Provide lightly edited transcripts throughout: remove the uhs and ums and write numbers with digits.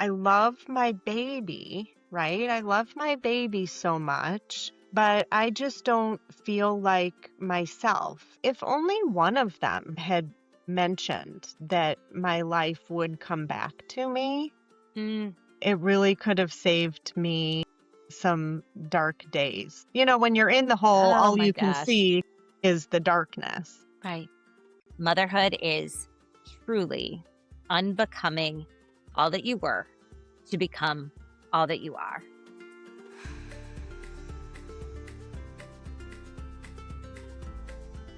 I love my baby, right? I love my baby so much, but I just don't feel like myself. If only one of them had mentioned that my life would come back to me, Mm, it really could have saved me some dark days. You know, when you're in the hole, oh all my you can gosh. see is the darkness. Right. Motherhood is truly unbecoming all that you were to become all that you are.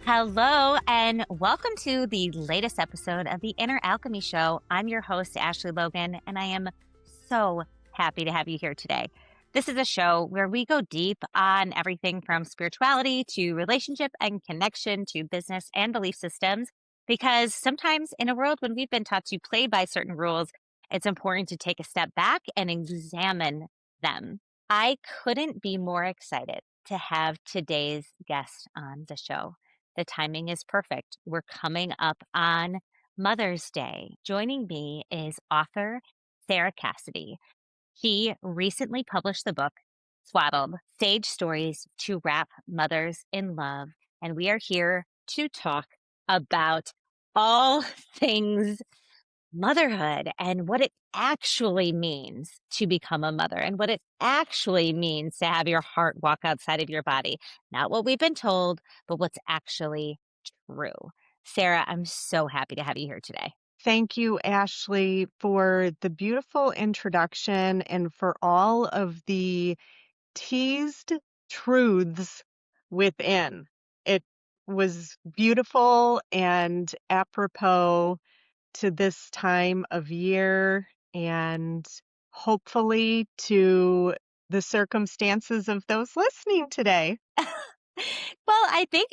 Hello, and welcome to the latest episode of the Inner Alchemy Show. I'm your host, Ashley Logan, and I am so happy to have you here today. This is a show where we go deep on everything from spirituality to relationship and connection to business and belief systems, because sometimes in a world when we've been taught to play by certain rules, it's important to take a step back and examine them. I couldn't be more excited to have today's guest on the show. The timing is perfect. We're coming up on Mother's Day. Joining me is author Sarah Cassidy. She recently published the book Swaddled, Sage Stories to Wrap Mothers in Love. And we are here to talk about all things motherhood and what it actually means to become a mother and what it actually means to have your heart walk outside of your body. Not what we've been told, but what's actually true. Sarah, I'm so happy to have you here today. Thank you, Ashley, for the beautiful introduction and for all of the teased truths within. It was beautiful and apropos to this time of year and hopefully to the circumstances of those listening today. Well, I think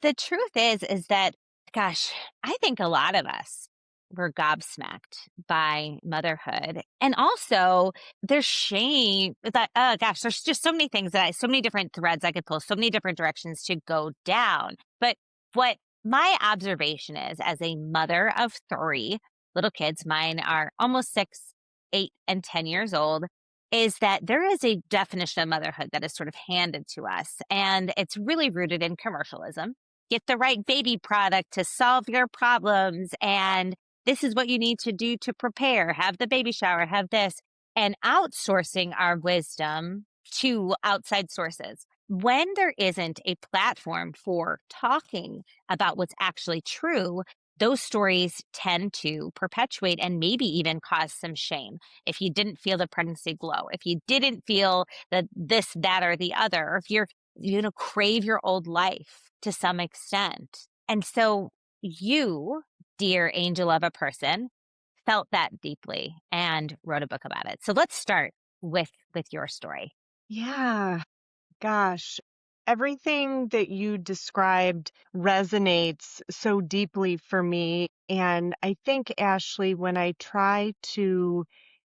the truth is that, gosh, I think a lot of us were gobsmacked by motherhood. And also there's shame that, oh gosh, there's just so many things so many different threads I could pull, so many different directions to go down. But what my observation is as a mother of three little kids, mine are almost 6, 8, and 10 years old, is that there is a definition of motherhood that is sort of handed to us, and it's really rooted in commercialism. Get the right baby product to solve your problems, and this is what you need to do to prepare, have the baby shower, have this, and outsourcing our wisdom to outside sources. When there isn't a platform for talking about what's actually true, those stories tend to perpetuate and maybe even cause some shame. If you didn't feel the pregnancy glow, if you didn't feel that this, that, or the other, or if crave your old life to some extent. And so you, dear angel of a person, felt that deeply and wrote a book about it. So let's start with your story. Yeah, gosh, everything that you described resonates so deeply for me. And I think, Ashley, when I try to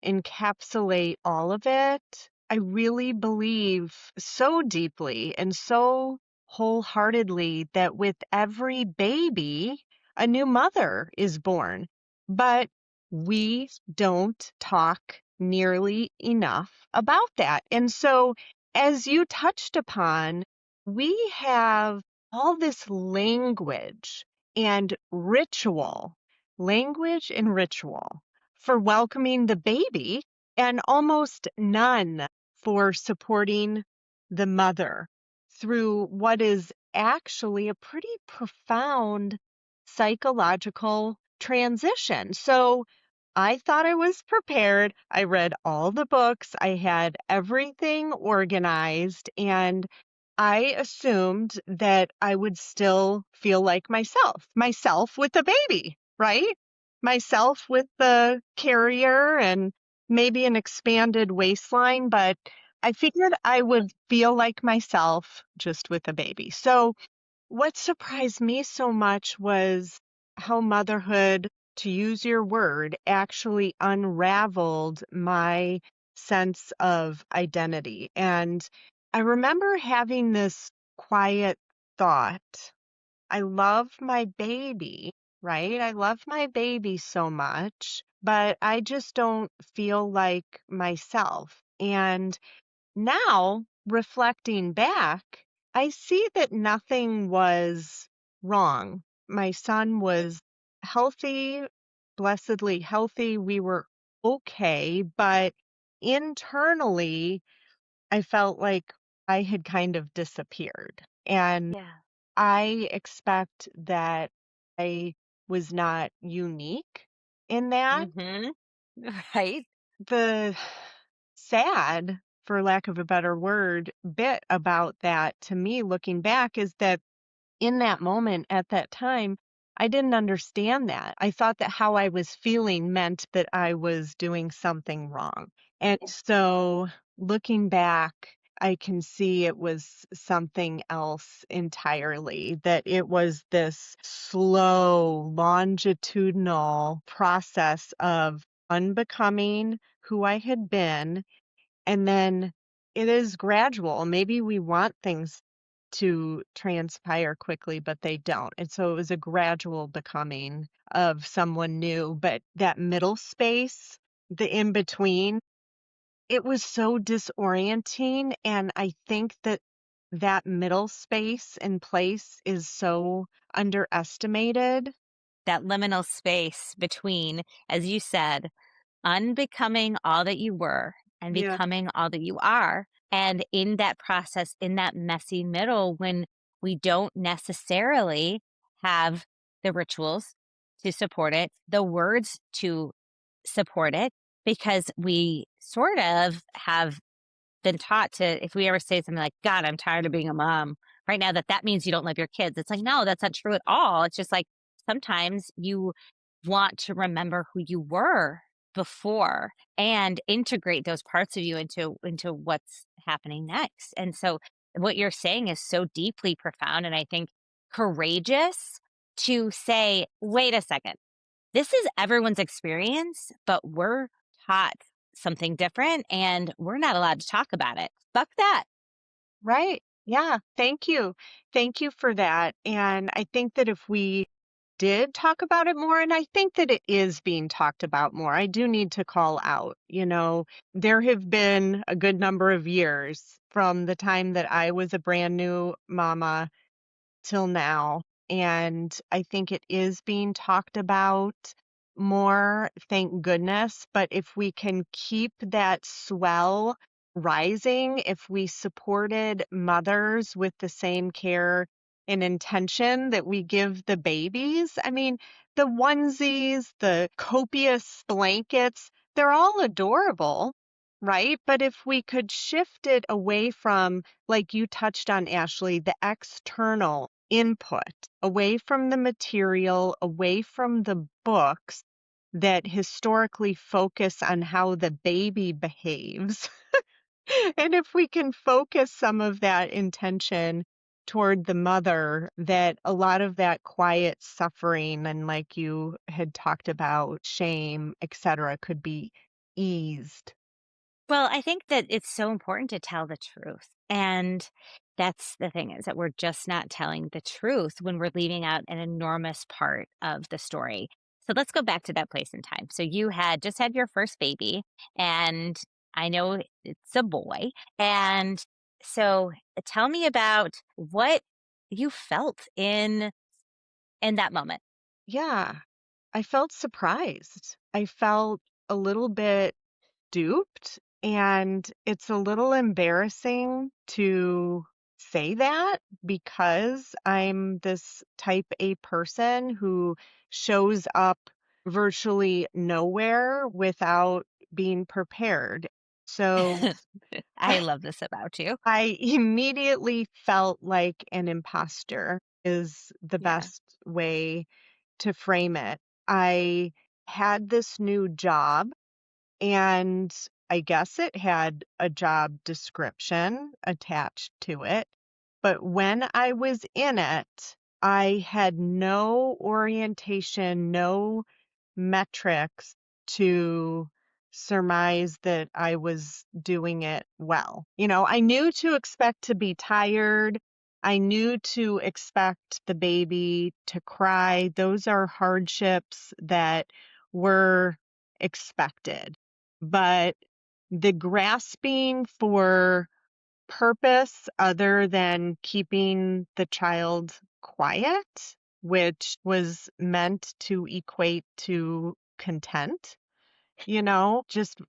encapsulate all of it, I really believe so deeply and so wholeheartedly that with every baby, a new mother is born. But we don't talk nearly enough about that. And so, as you touched upon, we have all this language and ritual for welcoming the baby, and almost none for supporting the mother through what is actually a pretty profound psychological transition. So I thought I was prepared. I read all the books. I had everything organized, and I assumed that I would still feel like myself with the baby, right? Myself with the carrier and maybe an expanded waistline, but I figured I would feel like myself just with a baby. So what surprised me so much was how motherhood, to use your word, actually unraveled my sense of identity. And I remember having this quiet thought. I love my baby, right? I love my baby so much, but I just don't feel like myself. And now, reflecting back, I see that nothing was wrong. My son was healthy, blessedly healthy. We were okay, but internally, I felt like I had kind of disappeared. And Yeah. I expect that I was not unique in that. Mhm. Right? The sad, for lack of a better word, bit about that to me looking back is that in that moment at that time, I didn't understand that. I thought that how I was feeling meant that I was doing something wrong. And so looking back, I can see it was something else entirely, that it was this slow, longitudinal process of unbecoming who I had been, and then it is gradual. Maybe we want things to transpire quickly, but they don't. And so it was a gradual becoming of someone new. But that middle space, the in between, it was so disorienting. And I think that that middle space and place is so underestimated. That liminal space between, as you said, unbecoming all that you were and Yeah. becoming all that you are. And in that process, in that messy middle, when we don't necessarily have the rituals to support it, the words to support it, because we sort of have been taught to, if we ever say something like, God, I'm tired of being a mom right now, that means you don't love your kids. It's like, no, that's not true at all. It's just like sometimes you want to remember who you were before and integrate those parts of you into what's happening next. And so what you're saying is so deeply profound and I think courageous to say, wait a second, this is everyone's experience, but we're taught something different and we're not allowed to talk about it. Fuck that. Right. Yeah. Thank you. Thank you for that. And I think that if we did talk about it more, and I think that it is being talked about more, I do need to call out, there have been a good number of years from the time that I was a brand new mama till now. And I think it is being talked about more, thank goodness. But if we can keep that swell rising, if we supported mothers with the same care and intention that we give the babies, I mean, the onesies, the copious blankets, they're all adorable. Right. But if we could shift it away from, like you touched on, Ashley, the external input, away from the material, away from the books that historically focus on how the baby behaves. And if we can focus some of that intention toward the mother, that a lot of that quiet suffering and, like you had talked about, shame, etc., could be eased. Well, I think that it's so important to tell the truth. And that's the thing is that we're just not telling the truth when we're leaving out an enormous part of the story. So let's go back to that place in time. So you had just had your first baby, and I know it's a boy. And so tell me about what you felt in that moment. Yeah, I felt surprised. I felt a little bit duped, and it's a little embarrassing to say that because I'm this type A person who shows up virtually nowhere without being prepared. So I love this about you. I immediately felt like an imposter is the Yeah. best way to frame it. I had this new job, and I guess it had a job description attached to it. But when I was in it, I had no orientation, no metrics to surmise that I was doing it well. I knew to expect to be tired. I knew to expect the baby to cry. Those are hardships that were expected. But the grasping for purpose other than keeping the child quiet, which was meant to equate to content, just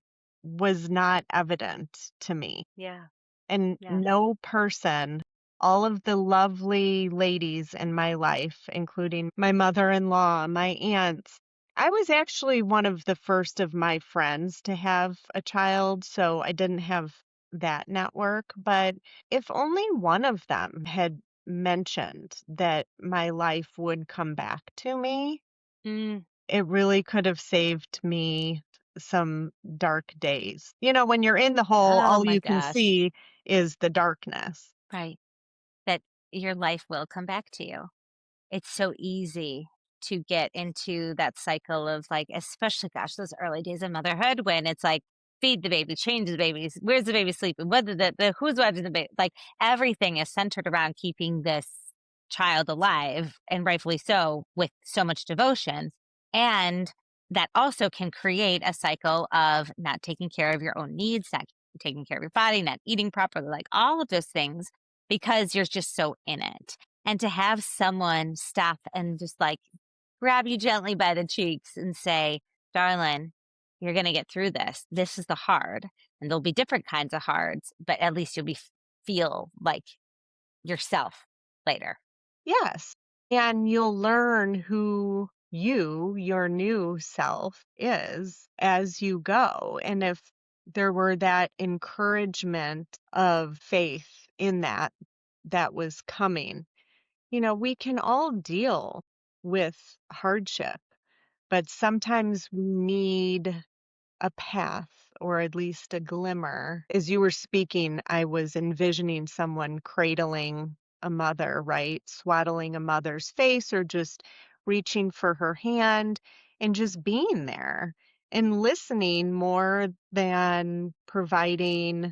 was not evident to me. Yeah. And Yeah. no person, all of the lovely ladies in my life, including my mother-in-law, my aunts, I was actually one of the first of my friends to have a child, so I didn't have that network. But if only one of them had mentioned that my life would come back to me, Mm. it really could have saved me some dark days. When you're in the hole, Oh all my you can gosh. see is the darkness. Right. That your life will come back to you. It's so easy to get into that cycle of like, especially, gosh, those early days of motherhood when it's like, feed the baby, change the baby, where's the baby sleeping, whether the who's watching the baby, like everything is centered around keeping this child alive, and rightfully so, with so much devotion. And that also can create a cycle of not taking care of your own needs, not taking care of your body, not eating properly, like all of those things, because you're just so in it. And to have someone stop and just like grab you gently by the cheeks and say, darling, you're going to get through this. This is the hard. And there'll be different kinds of hards, but at least you'll feel like yourself later. Yes. And you'll learn who your new self is as you go. And if there were that encouragement of faith in that was coming, we can all deal with hardship, but sometimes we need a path or at least a glimmer. As you were speaking, I was envisioning someone cradling a mother, right? Swaddling a mother's face or just reaching for her hand and just being there and listening more than providing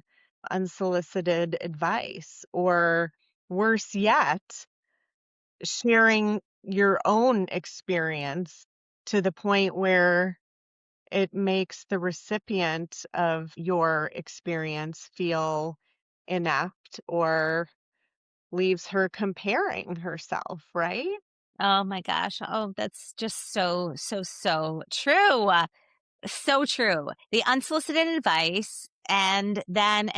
unsolicited advice, or worse yet, sharing your own experience to the point where it makes the recipient of your experience feel inept or leaves her comparing herself, right? Oh my gosh. Oh, that's just so, so, so true. So true. The unsolicited advice and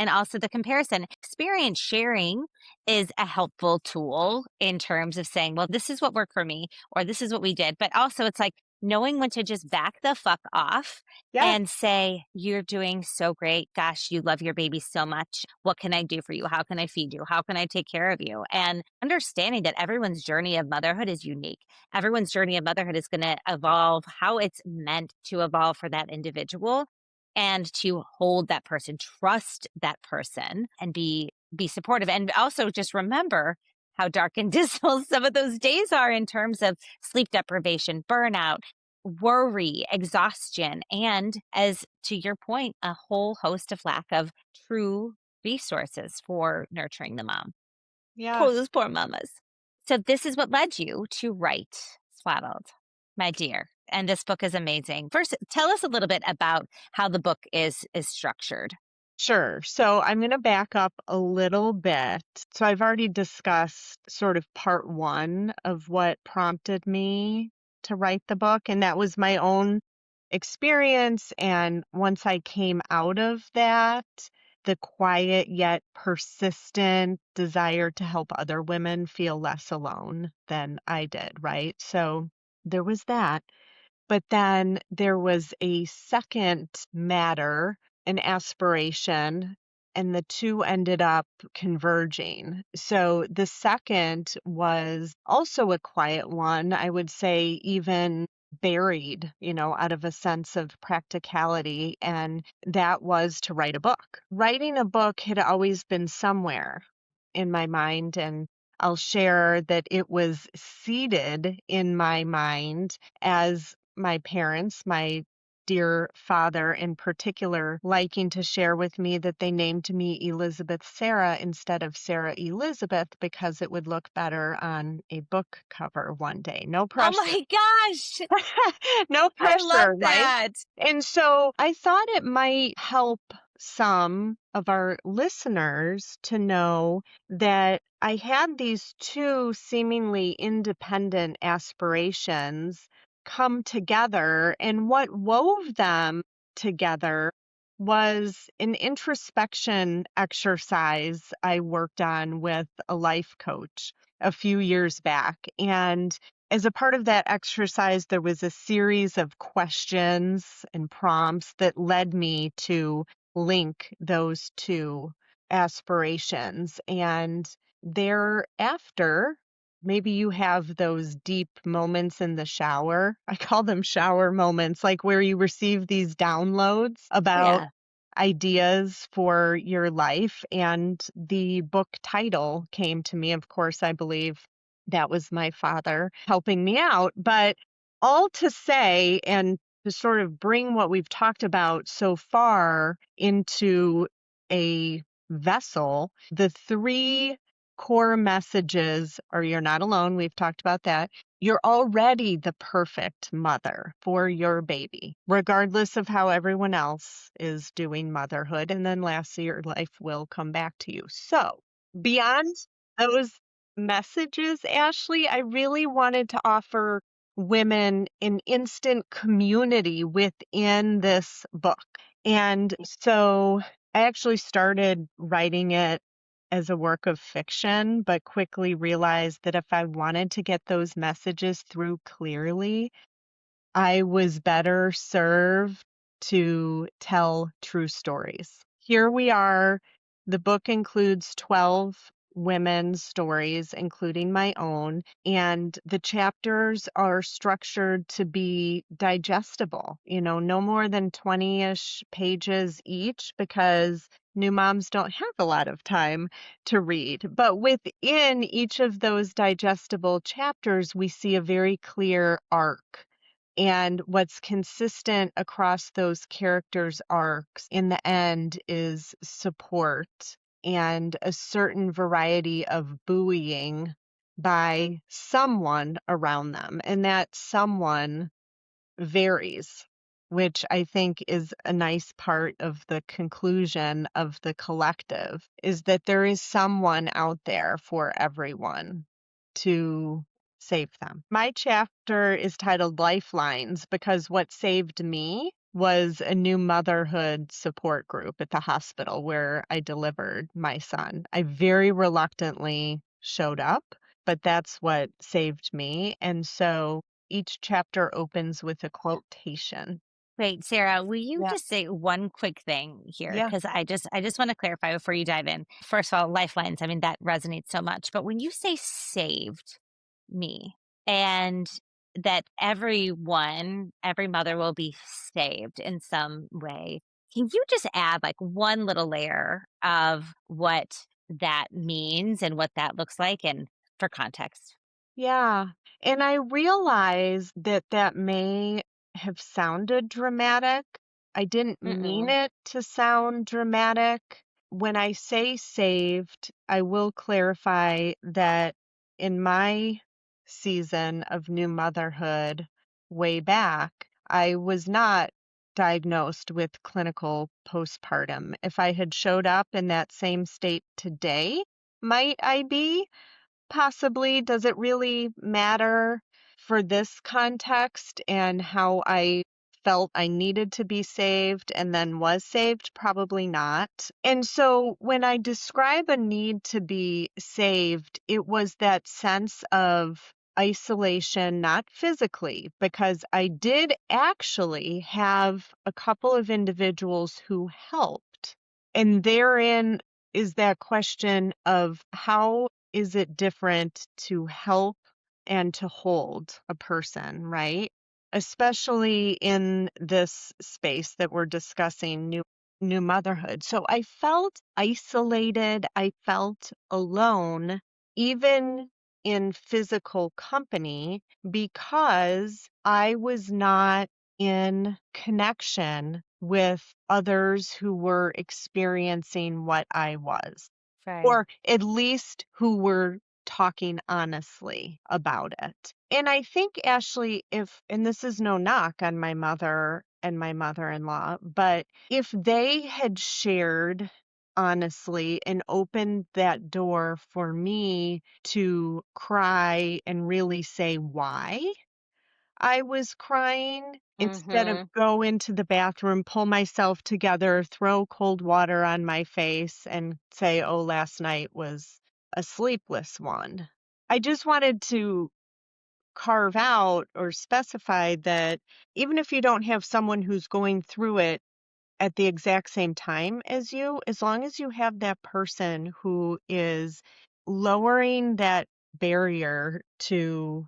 also the comparison. Experience sharing is a helpful tool in terms of saying, well, this is what worked for me or this is what we did. But also it's like knowing when to just back the fuck off Yes, and say, you're doing so great. Gosh, you love your baby so much. What can I do for you? How can I feed you? How can I take care of you? And understanding that everyone's journey of motherhood is unique. Everyone's journey of motherhood is going to evolve how it's meant to evolve for that individual, and to hold that person, trust that person, and be supportive. And also just remember how dark and dismal some of those days are in terms of sleep deprivation, burnout, worry, exhaustion, and, as to your point, a whole host of lack of true resources for nurturing the mom. Poor yes. those poor mamas. So this is what led you to write Swaddled, my dear. And this book is amazing. First, tell us a little bit about how the book is structured. Sure. So I'm going to back up a little bit. So I've already discussed sort of part one of what prompted me to write the book, and that was my own experience. And once I came out of that, the quiet yet persistent desire to help other women feel less alone than I did, right? So there was that. But then there was a second matter, an aspiration, and the two ended up converging. So the second was also a quiet one, I would say, even buried, out of a sense of practicality. And that was to write a book. Writing a book had always been somewhere in my mind. And I'll share that it was seated in my mind as my parents, my dear father in particular liking to share with me that they named me Elizabeth Sarah instead of Sarah Elizabeth because it would look better on a book cover one day. No Oh pressure. my gosh. No I love pressure, right? that. And so I thought it might help some of our listeners to know that I had these two seemingly independent aspirations come together, and what wove them together was an introspection exercise I worked on with a life coach a few years back. And as a part of that exercise, there was a series of questions and prompts that led me to link those two aspirations. And thereafter, maybe you have those deep moments in the shower. I call them shower moments, like where you receive these downloads Oh, about yeah. ideas for your life. And the book title came to me. Of course, I believe that was my father helping me out. But all to say, and to sort of bring what we've talked about so far into a vessel, the three core messages are you're not alone. We've talked about that. You're already the perfect mother for your baby, regardless of how everyone else is doing motherhood. And then lastly, your life will come back to you. So, beyond those messages, Ashley, I really wanted to offer women an instant community within this book. And so I actually started writing it as a work of fiction, but quickly realized that if I wanted to get those messages through clearly, I was better served to tell true stories. Here we are. The book includes 12 women's stories, including my own, and the chapters are structured to be digestible, no more than 20-ish pages each because new moms don't have a lot of time to read. But within each of those digestible chapters, we see a very clear arc, and what's consistent across those characters' arcs in the end is support and a certain variety of buoying by someone around them. And that someone varies, which I think is a nice part of the conclusion of the collective, is that there is someone out there for everyone to save them. My chapter is titled Lifelines because what saved me was a new motherhood support group at the hospital where I delivered my son. I very reluctantly showed up, but that's what saved me. And so each chapter opens with a quotation. Wait, Sarah, will you Yeah. just say one quick thing here? Yeah. Because I just want to clarify before you dive in. First of all, lifelines, I mean, that resonates so much. But when you say saved me and that everyone, every mother will be saved in some way, can you just add like one little layer of what that means and what that looks like and for context? Yeah. And I realize that that may have sounded dramatic. I didn't mean Mm-mm. it to sound dramatic. When I say saved, I will clarify that in my season of new motherhood way back, I was not diagnosed with clinical postpartum. If I had showed up in that same state today, might I be? Possibly. Does it really matter for this context and how I felt I needed to be saved and then was saved? Probably not. And so when I describe a need to be saved, it was that sense of isolation, not physically, because I did actually have a couple of individuals who helped. And therein is that question of how is it different to help and to hold a person, right? Especially in this space that we're discussing, new motherhood. So I felt isolated, I felt alone, even in physical company, because I was not in connection with others who were experiencing what I was, Right. or at least who were talking honestly about it. And I think, Ashley, if, and this is no knock on my mother and my mother in law, but if they had shared honestly and opened that door for me to cry and really say why I was crying instead of Mhm. go into the bathroom, pull myself together, throw cold water on my face, and say, "Oh, last night was a sleepless one." I just wanted to carve out or specify that even if you don't have someone who's going through it at the exact same time as you, as long as you have that person who is lowering that barrier to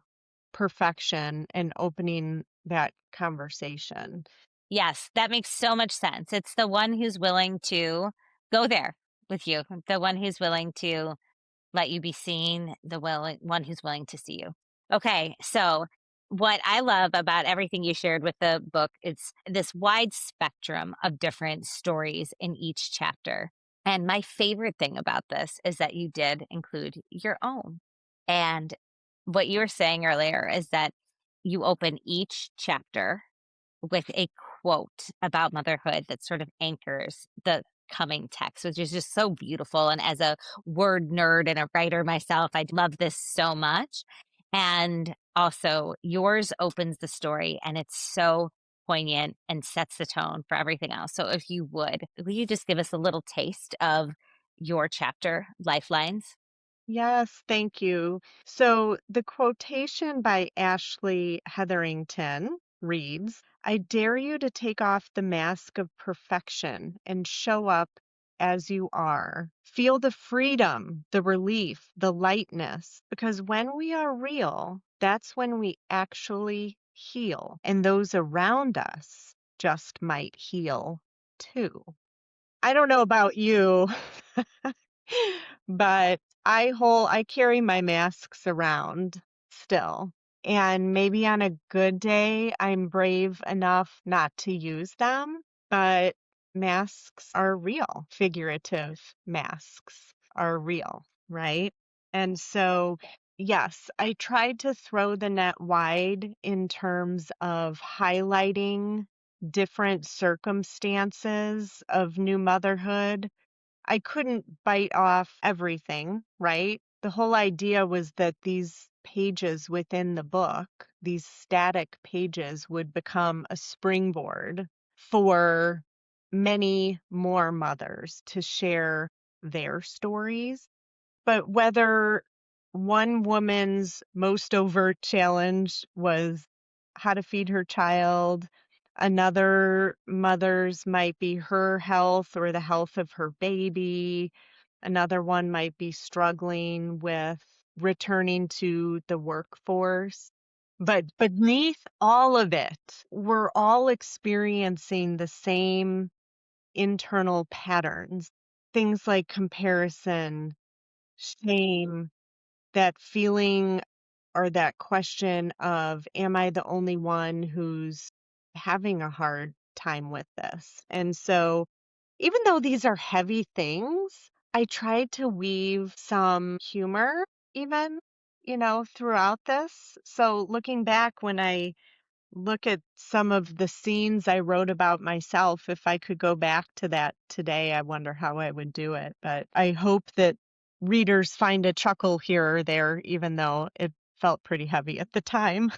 perfection and opening that conversation. Yes, that makes so much sense. It's the one who's willing to go there with you, the one who's willing to let you be seen, the one who's willing to see you. Okay, so what I love about everything you shared with the book, it's this wide spectrum of different stories in each chapter. And my favorite thing about this is that you did include your own. And what you were saying earlier is that you open each chapter with a quote about motherhood that sort of anchors the coming text, which is just so beautiful. And as a word nerd and a writer myself, I love this so much. And also, yours opens the story and it's so poignant and sets the tone for everything else. So, if you would, will you just give us a little taste of your chapter, Lifelines? Yes, thank you. So the quotation by Ashley Hetherington reads, "I dare you to take off the mask of perfection and show up as you are. Feel the freedom, the relief, the lightness, because when we are real, that's when we actually heal, and those around us just might heal too." I don't know about you, but I carry my masks around still. And maybe on a good day, I'm brave enough not to use them, but masks are real. Figurative masks are real, right? And so, yes, I tried to throw the net wide in terms of highlighting different circumstances of new motherhood. I couldn't bite off everything, right? The whole idea was that these pages within the book, these static pages, would become a springboard for many more mothers to share their stories. But whether one woman's most overt challenge was how to feed her child, another mother's might be her health or the health of her baby, another one might be struggling with returning to the workforce. But beneath all of it, we're all experiencing the same internal patterns, things like comparison, shame, that feeling or that question of, am I the only one who's having a hard time with this? And so, even though these are heavy things, I tried to weave some humor, even, throughout this. So, looking back, when I look at some of the scenes I wrote about myself. If I could go back to that today, I wonder how I would do it. But I hope that readers find a chuckle here or there, even though it felt pretty heavy at the time.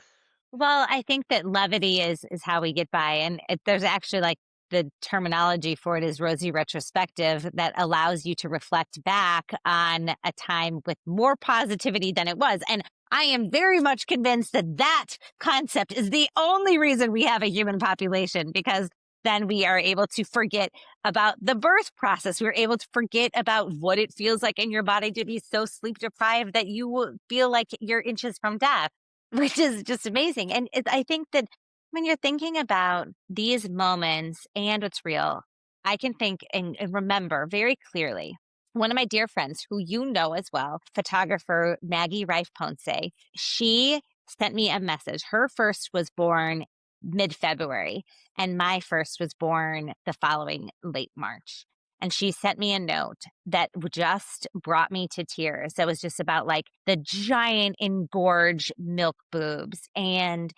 Well, I think that levity is how we get by, and there's actually like the terminology for it is rosy retrospective that allows you to reflect back on a time with more positivity than it was. And I am very much convinced that that concept is the only reason we have a human population because then we are able to forget about the birth process. We're able to forget about what it feels like in your body to be so sleep deprived that you will feel like you're inches from death, which is just amazing. And I think that when you're thinking about these moments and what's real, I can think and remember very clearly one of my dear friends who you know as well, photographer Maggie Rife Ponce, she sent me a message. Her first was born mid February, and my first was born the following late March. And she sent me a note that just brought me to tears. That was just about like the giant engorged milk boobs and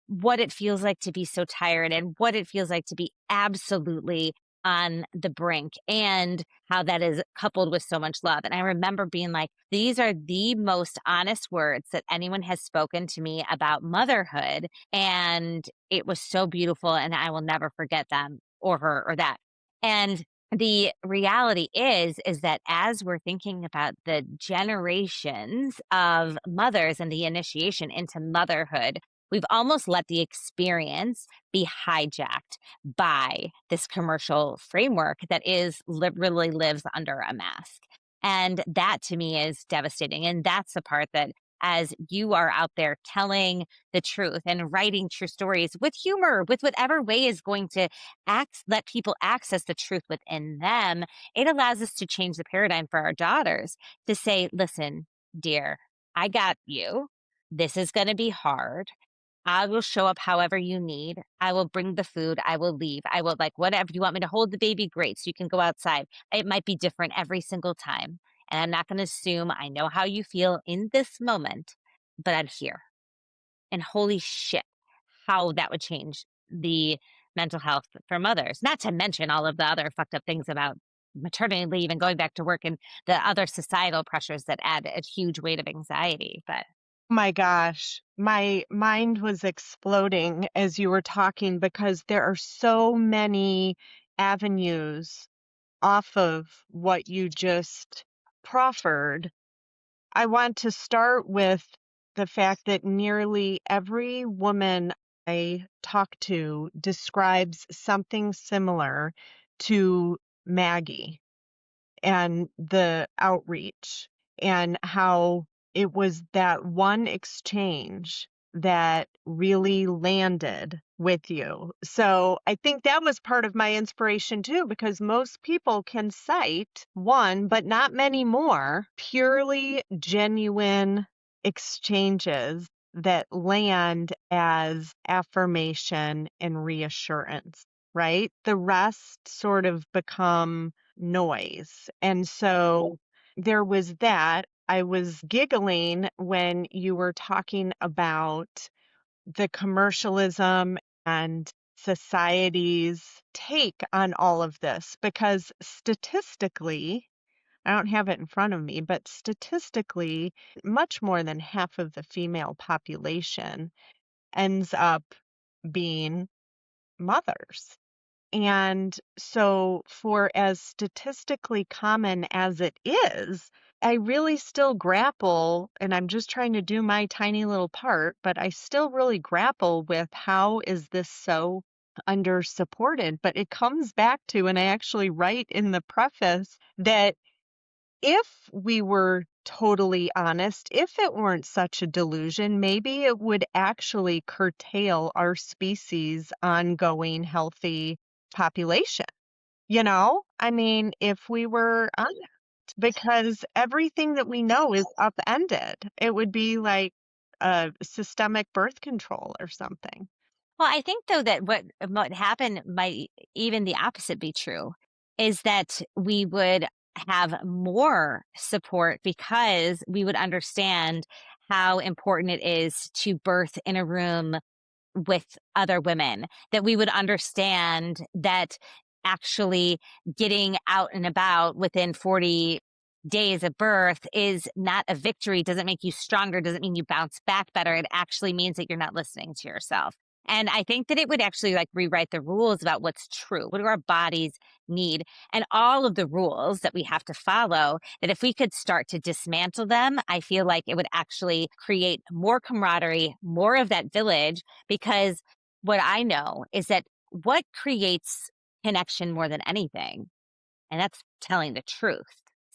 what it feels like to be so tired and what it feels like to be absolutely on the brink and how that is coupled with so much love. And I remember being like, these are the most honest words that anyone has spoken to me about motherhood. And it was so beautiful. And I will never forget them or her or that. And the reality is that as we're thinking about the generations of mothers and the initiation into motherhood, we've almost let the experience be hijacked by this commercial framework that is literally lives under a mask. And that to me is devastating. And that's the part that as you are out there telling the truth and writing true stories with humor, with whatever way is going to let people access the truth within them, it allows us to change the paradigm for our daughters to say, listen, dear, I got you. This is going to be hard. I will show up however you need. I will bring the food. I will leave. I will like whatever you want me to hold the baby. Great. So you can go outside. It might be different every single time. And I'm not going to assume I know how you feel in this moment, but I'm here. And holy shit, how that would change the mental health for mothers. Not to mention all of the other fucked up things about maternity leave and going back to work and the other societal pressures that add a huge weight of anxiety. But My gosh, my mind was exploding as you were talking because there are so many avenues off of what you just proffered. I want to start with the fact that nearly every woman I talk to describes something similar to Maggie and the outreach and how it was that one exchange that really landed with you. So I think that was part of my inspiration too, because most people can cite one, but not many more purely genuine exchanges that land as affirmation and reassurance, right? The rest sort of become noise. And so there was that. I was giggling when you were talking about the commercialism and society's take on all of this because statistically, I don't have it in front of me, but statistically, much more than half of the female population ends up being mothers. And so, for as statistically common as it is, I really still grapple, and I'm just trying to do my tiny little part, but I still really grapple with how is this so under supported? But it comes back to, and I actually write in the preface that if we were totally honest, if it weren't such a delusion, maybe it would actually curtail our species' ongoing healthy population. You know, I mean, if we were honest, because everything that we know is upended, it would be like systemic birth control or something. well, I think though that what happened might even the opposite be true, is that we would have more support because we would understand how important it is to birth in a room with other women, that we would understand that actually getting out and about within 40 days of birth is not a victory, doesn't make you stronger, doesn't mean you bounce back better. It actually means that you're not listening to yourself. And I think that it would actually like rewrite the rules about what's true. What do our bodies need? And all of the rules that we have to follow, that if we could start to dismantle them, I feel like it would actually create more camaraderie, more of that village, because what I know is that what creates connection more than anything, and that's telling the truth.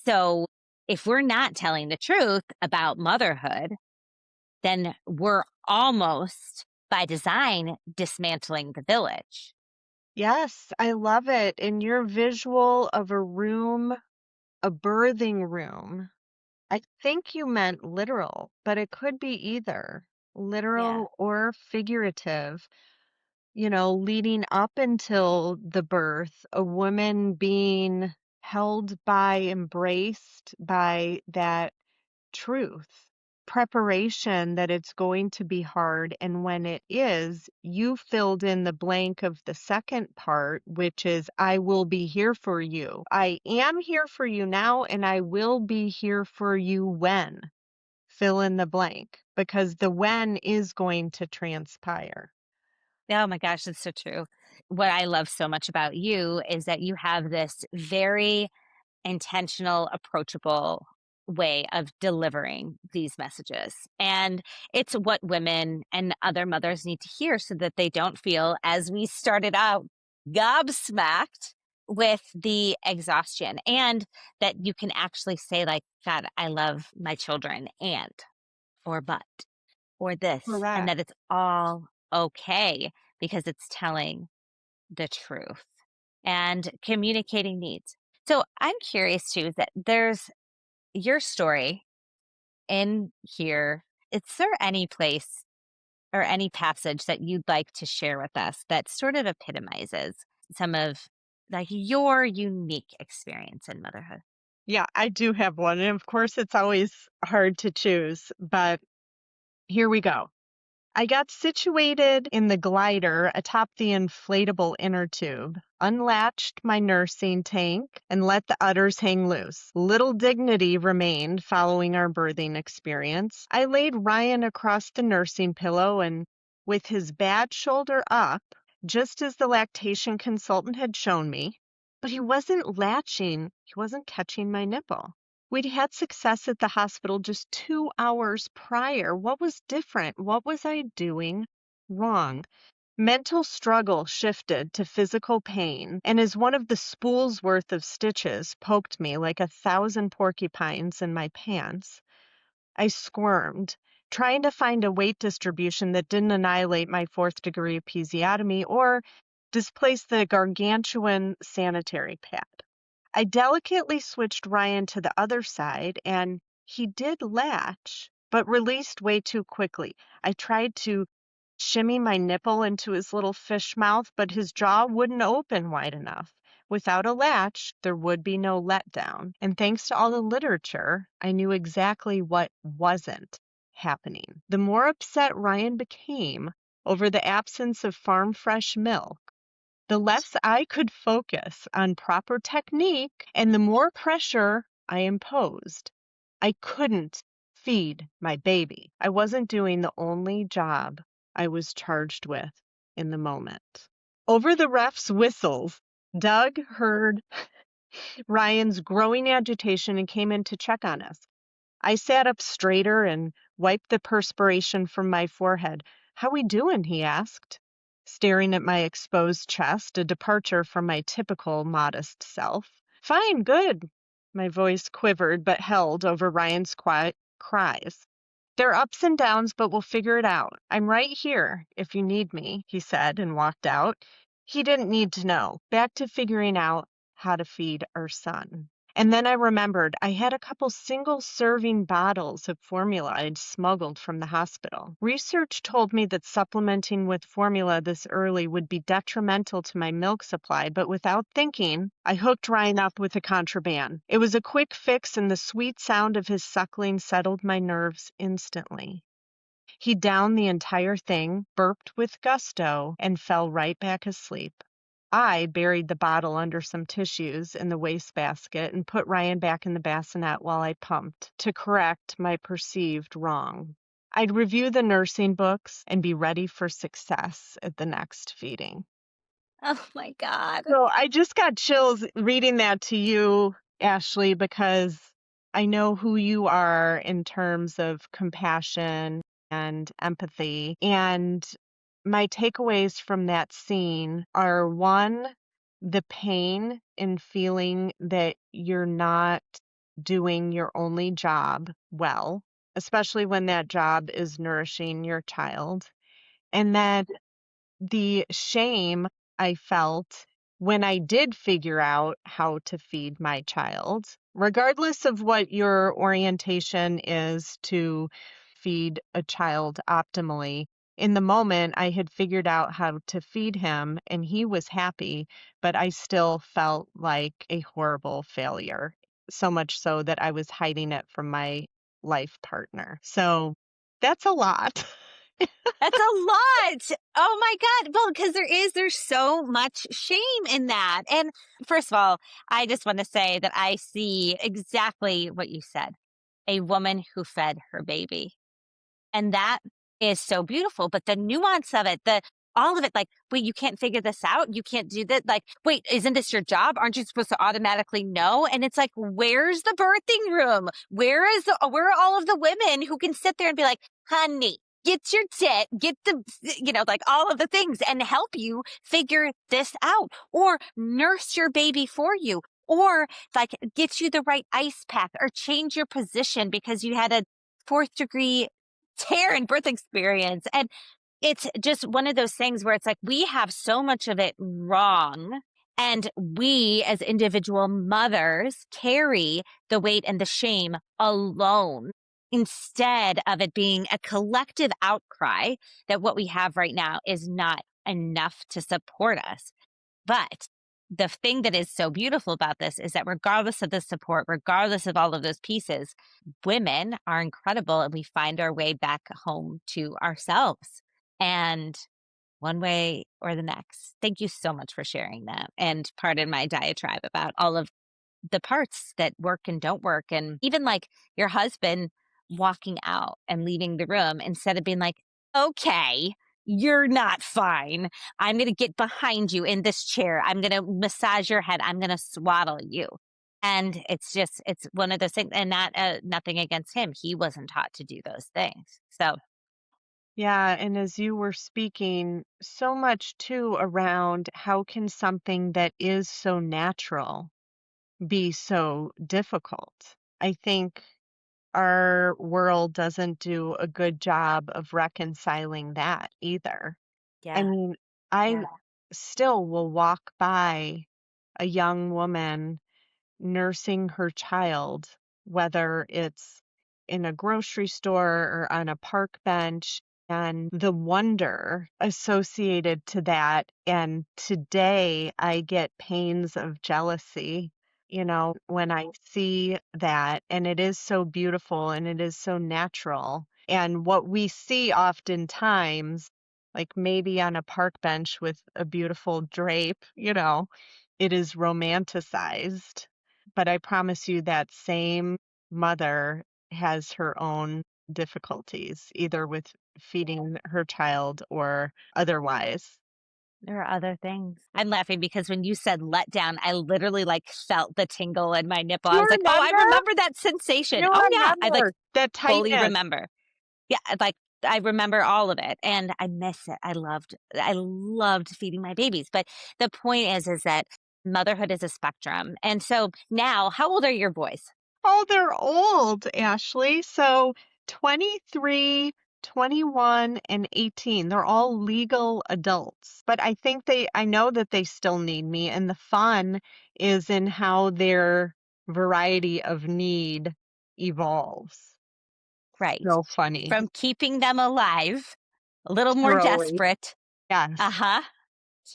So if we're not telling the truth about motherhood, then we're almost by design dismantling the village. Yes, I love it. And your visual of a room, a birthing room, I think you meant literal, but it could be either Yeah. literal or figurative. leading up until the birth, a woman being held by, embraced by that truth, preparation that it's going to be hard. And when it is, you filled in the blank of the second part, which is, I will be here for you. I am here for you now, and I will be here for you when. Fill in the blank, because the when is going to transpire. Oh my gosh, that's so true. What I love so much about you is that you have this very intentional, approachable way of delivering these messages. And it's what women and other mothers need to hear so that they don't feel, as we started out, gobsmacked with the exhaustion. And that you can actually say, like, God, I love my children, and, or but, or this, and Correct. that it's all okay because it's telling the truth and communicating needs. So I'm curious too that there's your story in here. Is there any place or any passage that you'd like to share with us that sort of epitomizes some of like your unique experience in motherhood? Yeah, I do have one. And of course, it's always hard to choose, but here we go. I got situated in the glider atop the inflatable inner tube, unlatched my nursing tank, and let the udders hang loose. Little dignity remained following our birthing experience. I laid Ryan across the nursing pillow and, with his bad shoulder up, just as the lactation consultant had shown me, but he wasn't latching, he wasn't catching my nipple. We'd had success at the hospital just 2 hours prior. What was different? What was I doing wrong? Mental struggle shifted to physical pain, and as one of the spool's worth of stitches poked me like 1,000 porcupines in my pants, I squirmed, trying to find a weight distribution that didn't annihilate my fourth degree episiotomy or displace the gargantuan sanitary pad. I delicately switched Ryan to the other side, and he did latch, but released way too quickly. I tried to shimmy my nipple into his little fish mouth, but his jaw wouldn't open wide enough. Without a latch, there would be no letdown. And thanks to all the literature, I knew exactly what wasn't happening. The more upset Ryan became over the absence of farm fresh milk, the less I could focus on proper technique and the more pressure I imposed. I couldn't feed my baby. I wasn't doing the only job I was charged with in the moment. Over the ref's whistles, Doug heard Ryan's growing agitation and came in to check on us. I sat up straighter and wiped the perspiration from my forehead. "How we doing?" he asked, staring at my exposed chest, a departure from my typical modest self. "Fine, good." My voice quivered but held over Ryan's quiet cries. "There are ups and downs, but we'll figure it out. I'm right here if you need me," he said and walked out. He didn't need to know. Back to figuring out how to feed our son. And then I remembered I had a couple single serving bottles of formula I'd smuggled from the hospital. Research told me that supplementing with formula this early would be detrimental to my milk supply, but without thinking, I hooked Ryan up with the contraband. It was a quick fix, and the sweet sound of his suckling settled my nerves instantly. He downed the entire thing, burped with gusto, and fell right back asleep. I buried the bottle under some tissues in the wastebasket and put Ryan back in the bassinet while I pumped to correct my perceived wrong. I'd review the nursing books and be ready for success at the next feeding. Oh my God. So I just got chills reading that to you, Ashley, because I know who you are in terms of compassion and empathy. And my takeaways from that scene are one, the pain in feeling that you're not doing your only job well, especially when that job is nourishing your child. And then the shame I felt when I did figure out how to feed my child, regardless of what your orientation is to feed a child optimally. in the moment, I had figured out how to feed him and he was happy, but I still felt like a horrible failure, so much so that I was hiding it from my life partner. So that's a lot. That's a lot. Oh my God. Well, because there's so much shame in that. And first of all, I just want to say that I see exactly what you said, a woman who fed her baby. And that is so beautiful. But the nuance of it, the all of it, like, wait, you can't figure this out. You can't do that. Like, wait, isn't this your job? Aren't you supposed to automatically know? And it's like, where's the birthing room? Where are all of the women who can sit there and be like, honey, get your tit, get the, like all of the things and help you figure this out or nurse your baby for you or like get you the right ice pack or change your position because you had a fourth degree tear in birth experience. And it's just one of those things where it's like we have so much of it wrong. And we, as individual mothers, carry the weight and the shame alone instead of it being a collective outcry that what we have right now is not enough to support us. But the thing that is so beautiful about this is that regardless of the support, regardless of all of those pieces, women are incredible and we find our way back home to ourselves. And one way or the next. Thank you so much for sharing that. And pardon my diatribe about all of the parts that work and don't work. And even like your husband walking out and leaving the room instead of being like, okay, you're not fine. I'm going to get behind you in this chair. I'm going to massage your head. I'm going to swaddle you. And it's one of those things, and not nothing against him. He wasn't taught to do those things. So, Yeah, and as you were speaking, so much too around how can something that is so natural be so difficult? I think our world doesn't do a good job of reconciling that either. I yeah, mean, I still will walk by a young woman nursing her child, whether it's in a grocery store or on a park bench, and the wonder associated to that. And today I get pains of jealousy, when I see that. And it is so beautiful and it is so natural. And what we see oftentimes, like maybe on a park bench with a beautiful drape, it is romanticized, but I promise you that same mother has her own difficulties, either with feeding her child or otherwise. there are other things. I'm laughing because when you said letdown, I literally like felt the tingle in my nipple. I You was like, "Oh, I remember? remember that sensation." You Oh yeah, I like remember that fully tightness. remember. Yeah, like I remember all of it and I miss it. I loved feeding my babies. But the point is that motherhood is a spectrum. And so now, how old are your boys? Oh, they're old, Ashley. So 23, 21, and 18. They're all legal adults. But I know that they still need me. And the fun is in how their variety of need evolves. Right. So funny. From keeping them alive, a little more Truly. desperate. Yes. Uh-huh.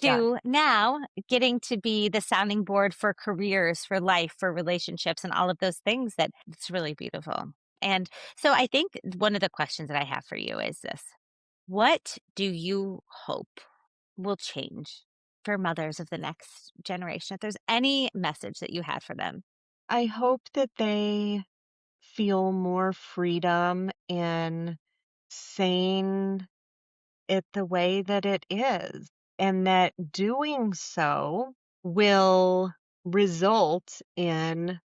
Yes. To now getting to be the sounding board for careers, for life, for relationships, and all of those things that it's really beautiful. And so I think one of the questions that I have for you is this. What do you hope will change for mothers of the next generation? If there's any message that you had for them. I hope that they feel more freedom in saying it the way that it is, and that doing so will result in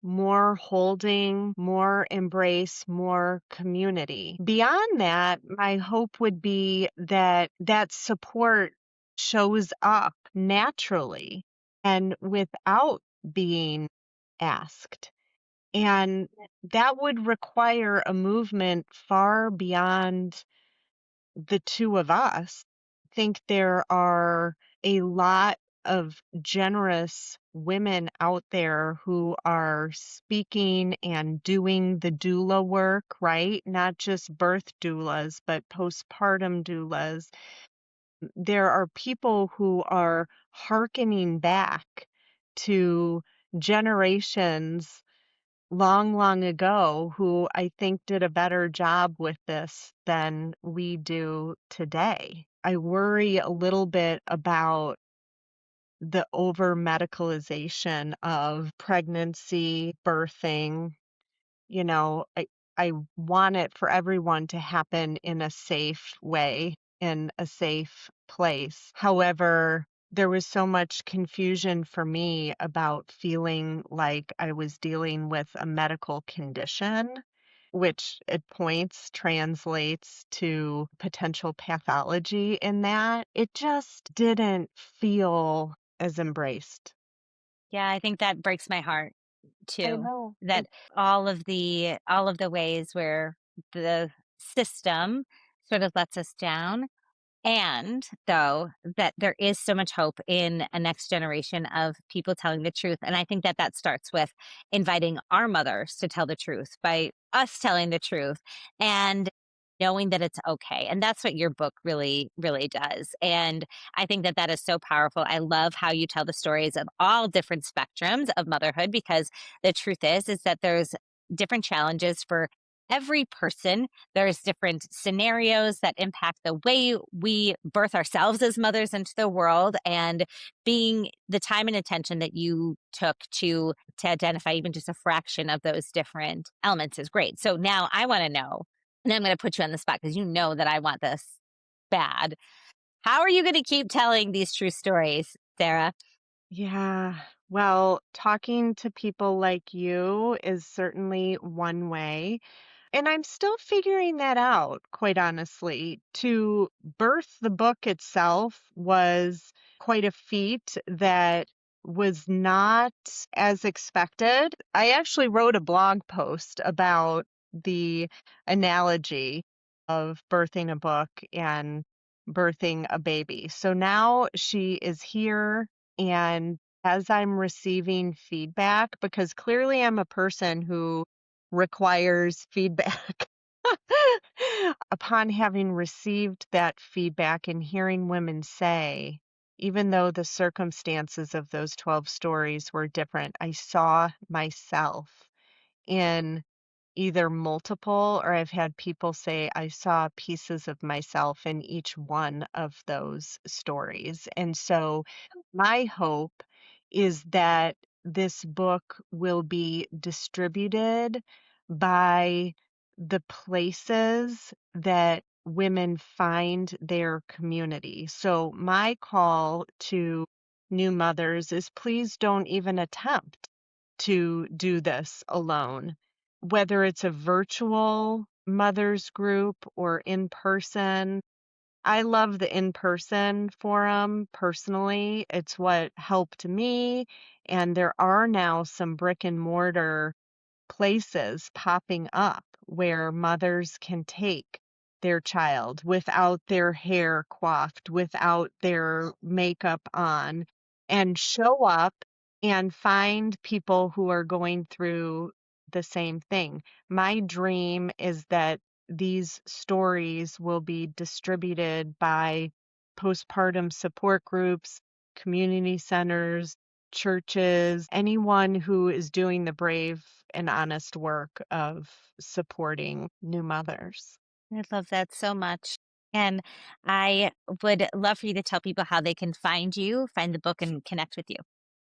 more holding, more embrace, more community. Beyond that, my hope would be that that support shows up naturally and without being asked. And that would require a movement far beyond the two of us. I think there are a lot of generous women out there who are speaking and doing the doula work, right? Not just birth doulas, but postpartum doulas. There are people who are hearkening back to generations long, long ago who I think did a better job with this than we do today. I worry a little bit about the over medicalization of pregnancy, birthing. You know, I want it for everyone to happen in a safe way, in a safe place. However, there was so much confusion for me about feeling like I was dealing with a medical condition, which at points translates to potential pathology in that. It just didn't feel as embraced. Yeah, I think that breaks my heart I too. know. That all of the ways where the system sort of lets us down. And though that there is so much hope in a next generation of people telling the truth. And I think that that starts with inviting our mothers to tell the truth by us telling the truth and knowing that it's okay. And that's what your book really, really does. And I think that that is so powerful. I love how you tell the stories of all different spectrums of motherhood because the truth is that there's different challenges for every person. There's different scenarios that impact the way we birth ourselves as mothers into the world, and being the time and attention that you took to identify even just a fraction of those different elements is great. So now I want to know, and I'm going to put you on the spot because you know that I want this bad. How are you going to keep telling these true stories, Sarah? Yeah. Well, talking to people like you is certainly one way. And I'm still figuring that out, quite honestly. To birth the book itself was quite a feat that was not as expected. I actually wrote a blog post about the analogy of birthing a book and birthing a baby. So now she is here, and as I'm receiving feedback, because clearly I'm a person who requires feedback. Upon having received that feedback and hearing women say, even though the circumstances of those 12 stories were different, I saw myself in either multiple, or I've had people say I saw pieces of myself in each one of those stories. And so my hope is that this book will be distributed by the places that women find their community. So my call to new mothers is please don't even attempt to do this alone, whether it's a virtual mothers group or in person. I love the in person forum personally. It's what helped me. And there are now some brick and mortar places popping up where mothers can take their child without their hair coiffed, without their makeup on, and show up and find people who are going through the same thing. My dream is that these stories will be distributed by postpartum support groups, community centers, churches, anyone who is doing the brave and honest work of supporting new mothers. I love that so much. And I would love for you to tell people how they can find you, find the book, and connect with you.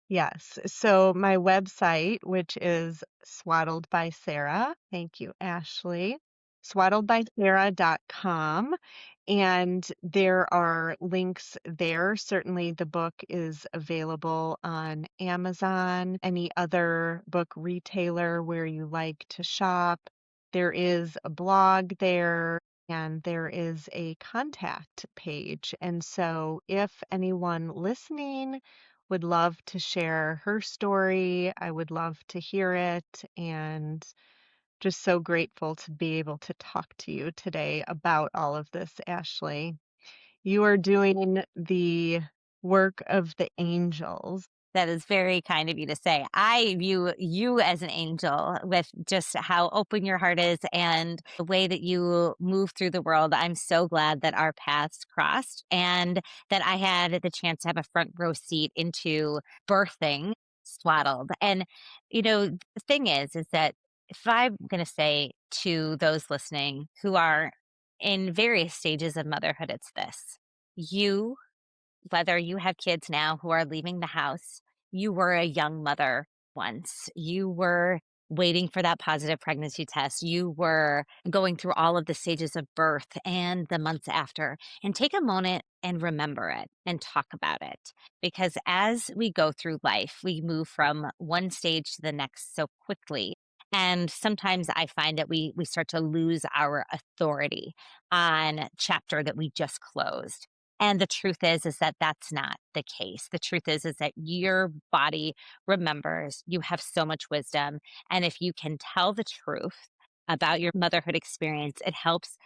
Yes. So my website, which is Swaddled by Sarah, thank you, Ashley, swaddledbysarah.com. And there are links there. Certainly, the book is available on Amazon, any other book retailer where you like to shop. There is a blog there, and there is a contact page. And so, if anyone listening would love to share her story, I would love to hear it. And just so grateful to be able to talk to you today about all of this, Ashley. You are doing the work of the angels. That is very kind of you to say. I view you as an angel with just how open your heart is and the way that you move through the world. I'm so glad that our paths crossed and that I had the chance to have a front row seat into birthing Swaddled. And, the thing is that if I'm going to say to those listening who are in various stages of motherhood, it's this: you, whether you have kids now who are leaving the house, you were a young mother once. You were waiting for that positive pregnancy test. You were going through all of the stages of birth and the months after. And take a moment and remember it and talk about it. Because as we go through life, we move from one stage to the next so quickly. And sometimes I find that we start to lose our authority on chapter that we just closed. And the truth is that that's not the case. The truth is that your body remembers. You have so much wisdom, and if you can tell the truth about your motherhood experience, it helps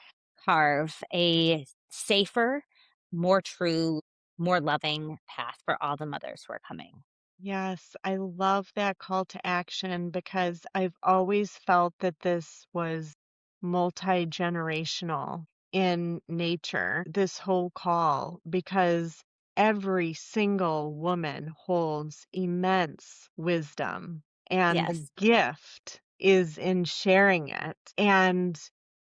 carve a safer, more true, more loving path for all the mothers who are coming. Yes, I love that call to action because I've always felt that this was multi-generational in nature, this whole call, because every single woman holds immense wisdom, and the Yes. gift is in sharing it. And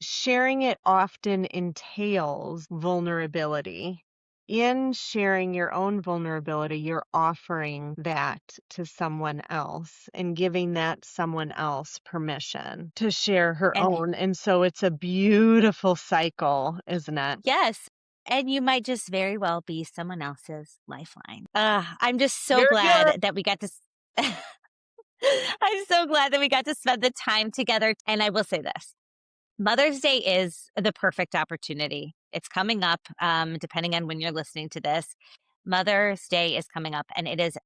sharing it often entails vulnerability. In sharing your own vulnerability, you're offering that to someone else and giving that someone else permission to share her And own. And so it's a beautiful cycle, isn't it? yes, and you might just very well be someone else's lifeline. I'm just so Very good. glad that we got to I'm so glad that we got to spend the time together. And I will say this: Mother's Day is the perfect opportunity. It's coming up, depending on when you're listening to this. Mother's Day is coming up, and it is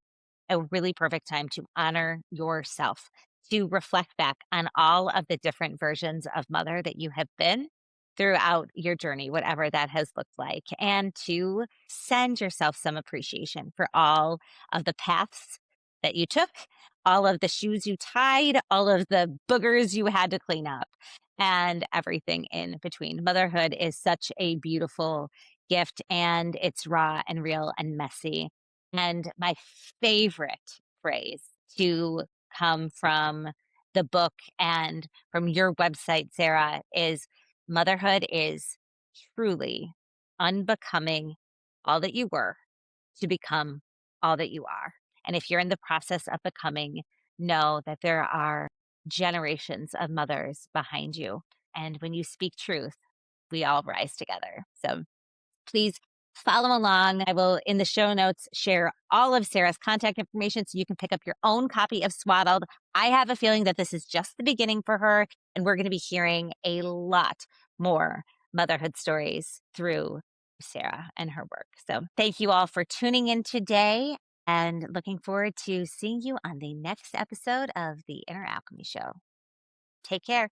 a really perfect time to honor yourself, to reflect back on all of the different versions of mother that you have been throughout your journey, whatever that has looked like, and to send yourself some appreciation for all of the paths that you took, all of the shoes you tied, all of the boogers you had to clean up, and everything in between. Motherhood is such a beautiful gift, and it's raw and real and messy. And my favorite phrase to come from the book and from your website, Sarah, is motherhood is truly unbecoming all that you were to become all that you are. And if you're in the process of becoming, know that there are generations of mothers behind you. And when you speak truth, we all rise together. So please follow along. I will, in the show notes, share all of Sarah's contact information so you can pick up your own copy of Swaddled. I have a feeling that this is just the beginning for her, and we're going to be hearing a lot more motherhood stories through Sarah and her work. So thank you all for tuning in today, and looking forward to seeing you on the next episode of the Inner Alchemy Show. Take care.